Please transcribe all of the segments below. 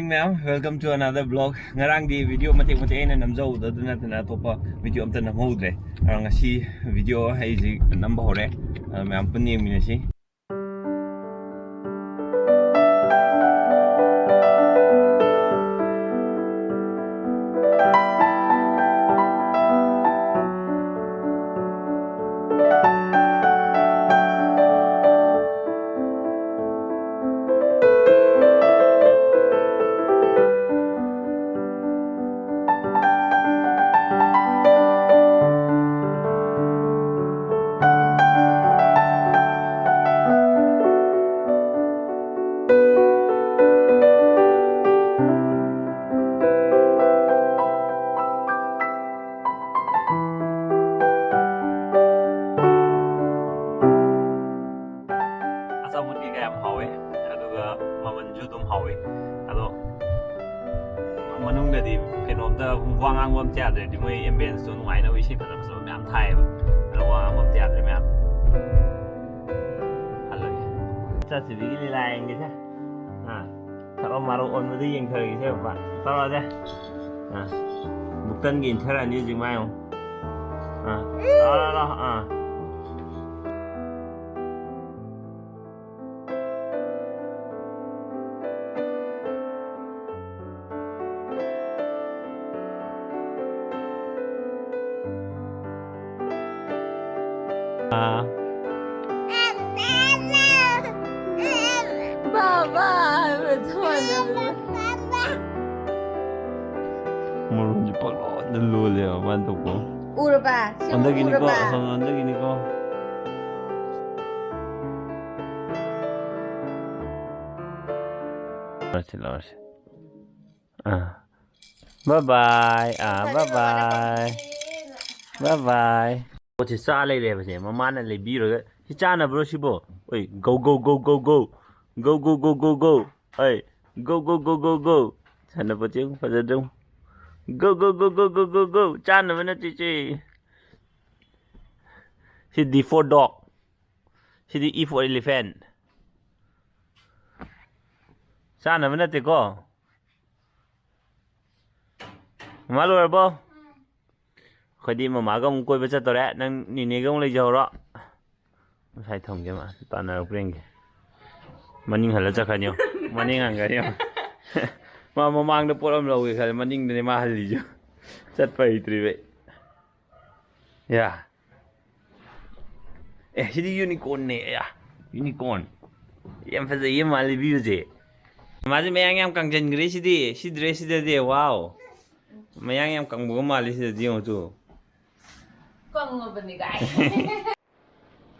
morning ma'am, welcome to another vlog. Ngarang di video matik-matik ay na namzaw doon natin na topa video am tan namhodre. Ang si video ay si number hore. Ma'am punyem ni si. Asabuti kaya hawe, aduga mamanju tum hawe, ado manung na di kenomda wangang wam tiada di moi ambience tu ngai na wisi pada masa mem thai ba, ado wangang wam tiada mem. Halo. Cha si di li lai ngi cha. Kalau maru on mudi yang thai cha ba. Tao ra cha. Bukan gin thara ni jing mai không? Đó. Baba, betul. Murun jepang dulu le, mantap ko. Urba, Anda gini ko, anda gini ko. Lars. Bye bye. Bye bye. Bye bye. What is sa lai le ba se mama na le bi ro si cha na bro si bo oi go hey go sana pa ching pa dong go cha na na chi si D for dog si D E for elephant cha na na te ko malo ba khơi đi mà má công quay với cho tôi đấy đang nhìn này công lấy dầu đó sai thông cái mà toàn là quen kì mà nhưng hẳn là chắc nhiều mà nhưng hàng cái nhiều mà mang được bột lâu thì mà nhưng này mà hẳn gì chứ rất phải tùy vậy yeah cái gì unicorn này à unicorn em phải dạy em mà review gì mà gì mấy anh em càng chân cái gì dress gì wow mấy anh em càng bố mà lấy gì mà chú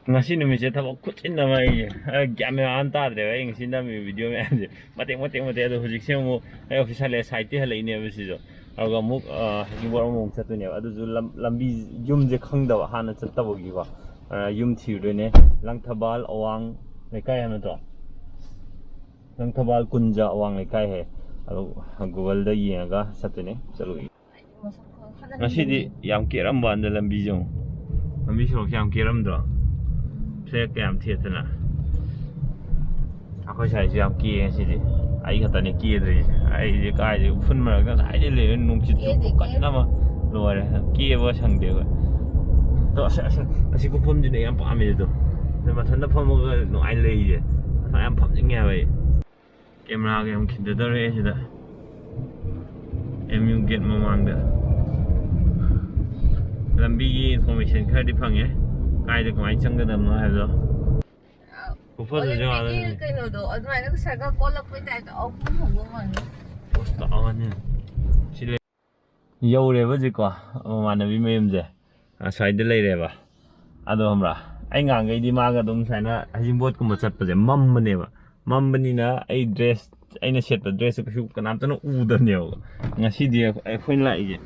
Ngasi numisnya tahu kucing nama ini, kami antar deh, yang sini kami video ni, mati ada hujik sih mau, official site hal ini apa sih tu, kalau kamu ini baru mau satu ni, ada tu lambi jum je khang dah, hana cerita bagi gua, jum thiu ni, lang thabal awang lekai anu tu, lang thabal kunja awang lekai he, kalau Google dah iya ga satu ni, selalu. Ngasi di yang kiram bandel lambi jong, lambi sok yang kiram tu. Saya kiam thiệt thế nào? Aku saya siam kia sih deh. Ai kata ni kia tu, ai cái gì phun mà cái ai đi lên nung chít chít cái nama luar kia apa sang dia. Tu saya aku phun jadi yang paham itu. Tapi thanda phun mau cái nung ai lei je. Saya yang paham ni vậy. Kamera yang kita dah reh sudah. Em get memang dah. Lambi information kau di pang ya. Cái được máy chân cái đầm nó hay rồi. Cũng phớt rồi cho nó. Cái nồi đồ ở ngoài nó sẽ có lọc với đại đó cũng không có mà. Tao anh nhỉ. Xin lỗi. Yêu đấy với gì quá, mà nó bị mềm gì. Sai đi lấy đấy ba. Đó không ra. Anh ngang cái đi mà cái đông sai na, anh bớt cũng một sắp bây giờ mắm bên này ba. Mắm bên này na, anh dress, anh nó set dress cái chụp cái nam tao nó udah nhiều. Ngay khi đi anh khuyên lại gì.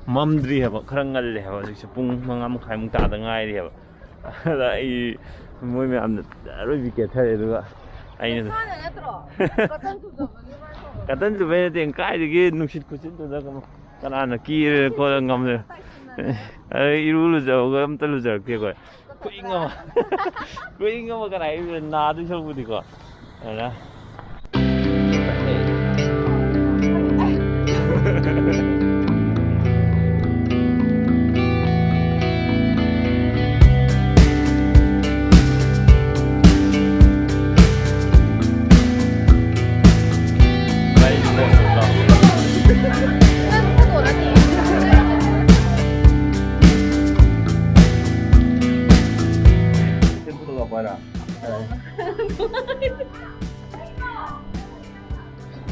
Mắm đi hả, khăng ngal đi hả, chứ pung mang khai mung ta ngay đi hả. Lại môi mẹ ăn rồi bị kẹt thế rồi anh cái tên tụi bên tiền cái gì kia nung xịt kucing tụi đó cái anh kia coi ngầm rồi iru lu jauh cái em lu jauh kia coi quên mà cái này na đi xong rồi thì coi đó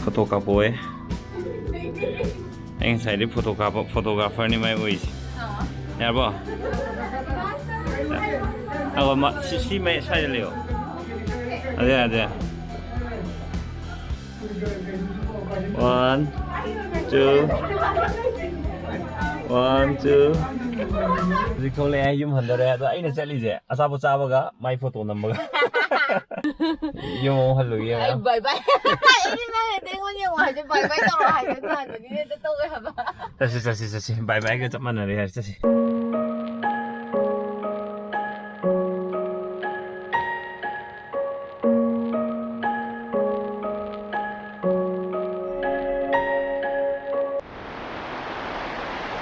Photographer anh xài đi photographer này mày ơi nhà bò còn mà xí mày xài được liệu à 1 2 1 2 Recall yung handa rin ay na sali je asapo sabaga my photo number yung halo yung Ay, bye-bye. Ini na, hindi ko niya wala. Bye-bye, taro. Ay, ganun. Hindi na ito ka ba? Sasi bye bye ka mana rin sasi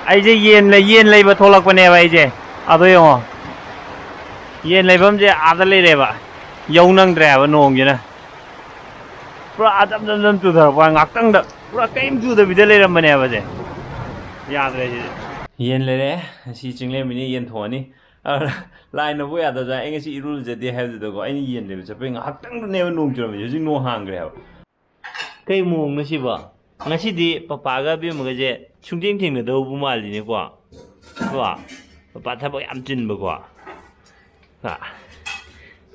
ai je yen lay ba tholak pa ne ba ai je ado yo yen lay bam je adale re ba yau nang dre ba nong je na pura adam tu thar ba ngak tang da pura kaim tu da bidale ram ne ba je ya dre je yen le re si chingle mini yen thoni lai no bo ya da ja enga si irul je de ha de ko ai ni yen le je pe ngak tang ne ba nong ju me je no hang gre ba kai mong na si ba ngasi papa ga bi mga je chungjing ting na do bu ma li ni kwa papa tha ba yam chin ba kwa ha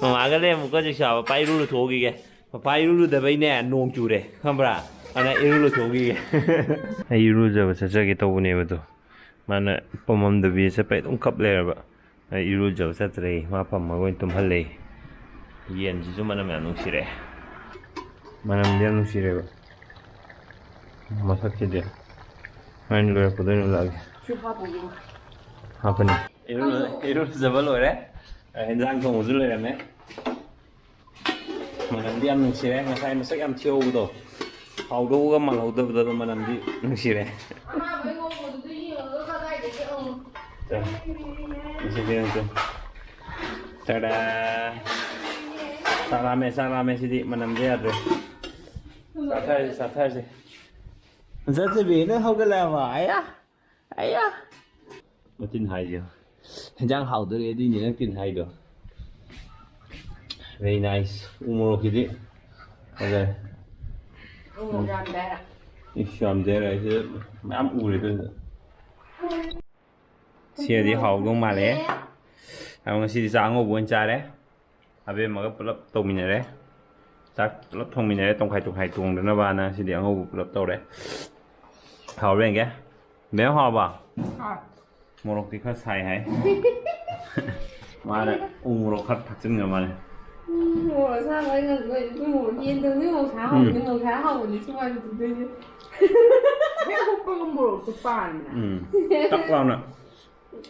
mama ga le mu ko ji sha pa iru lu tho gi ge papa iru lu da bai ne nong chu de kham bra ana iru lu tho gi ge ai iru ja ba sa gi to ne ba to mana pomam da bi sa pe tung kap le ba ai iru ja sa tre ma pam ma goin tum hal le yen ji ju mana ma nong si re mana me nong si re ba masak dia main luar pada ni lagi apa ni iru zabal ore henjang kong uzul le me manam di am nungsi re ngasai masak am chiu do hau do ga mal hau do do manam di nungsi re Masih dia tu tada salame sidi manam dia tu sathai sih rất là vì nó không có làm mà ấy á mà tin hay chưa Giang hậu tới đi nhìn nó tin hay được very nice umuro kidi okay Isham there rồi chứ ám u rồi tôi xe đi hậu cũng mà lẽ ông sĩ sáng ngủ buồn cha đấy à bên mà cái lớp tông mình đấy chắc lớp thông mình đấy tông hai tuồng đến nó ba nè sĩ điện ngủ lớp tàu đấy hậu bên cái béo hò bà một lục thì khát xài hay mà này một lục khát thật chân rồi mà này Ngủ là sao vậy? Ngủ yên tương với màu tháo nhưng màu tháo hậu thì xung quanh từ từ Thế không có một cái bàn tóc vào nè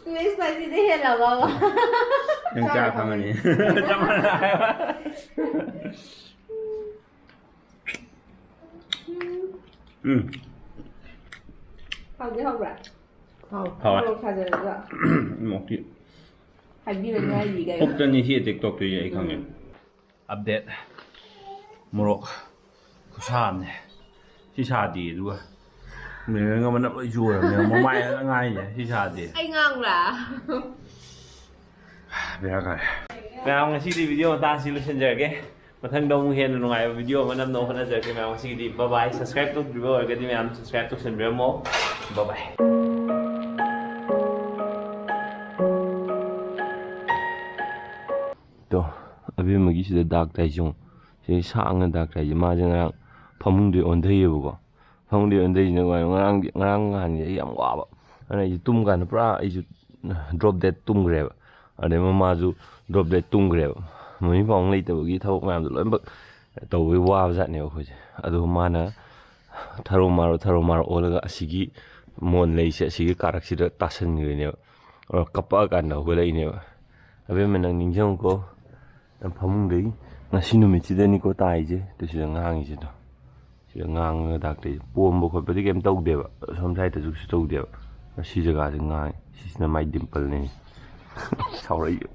Miss Spicy đi hết là bao nhưng cha thằng này chăm lại quá Không chứ không ạ Không, Thôi. không phải rồi ạ. một chuyện Hành vi là nghe gì kìa ốc chân như thế tiktok tôi vậy không nhỉ update Morocco kusan này si sa đi rồi mình nggak mana jual mình mau main ngay vậy si sa đi Anh ngon là biar kan memang ngasih di video ta sih lu senja ke mathang dong hian nu ngai video manam no hana jer ke memang ngasih di bye bye subscribe to video ke di memang subscribe to sen mo bye bye to abi magi sida dak tai jong se sang dak tai ma jang phamung de on thei bu ko phamung de on thei ne ngarang han ye yam wa ba ana ji tum kan pra ai ju drop dead tum gre ba ade ma ju drop dead tum gre ba mui phong lei to gi thau mam loi bak to wi wa za ne ko je adu ma na tharo maro olaga asigi mon lei se asigi karak si da tasan ni ne or kapa kan da ko lei ne abe menang ningjong ko phamung dei ngasi nu mi chi de ni ko tai je to si ngang ji do ꯁꯤꯗ ꯉꯥꯡꯉꯒ ꯇꯥꯛꯇꯣꯏ ꯄꯣꯝꯕ ꯈꯣꯠꯄꯗꯤ ꯀꯩꯝ ꯇꯧꯗꯦꯕ ꯁꯣꯝ ꯁꯥꯏꯗꯇꯁꯨ ꯇꯧꯗꯦꯕ ꯁꯤ ꯖꯒꯥꯁꯤ ꯉꯥꯡꯉꯤ ꯁꯤꯁꯤꯅ ꯃꯥꯏ ꯗꯤꯝꯄꯜꯅꯤ ꯁꯥꯎꯔꯛꯏ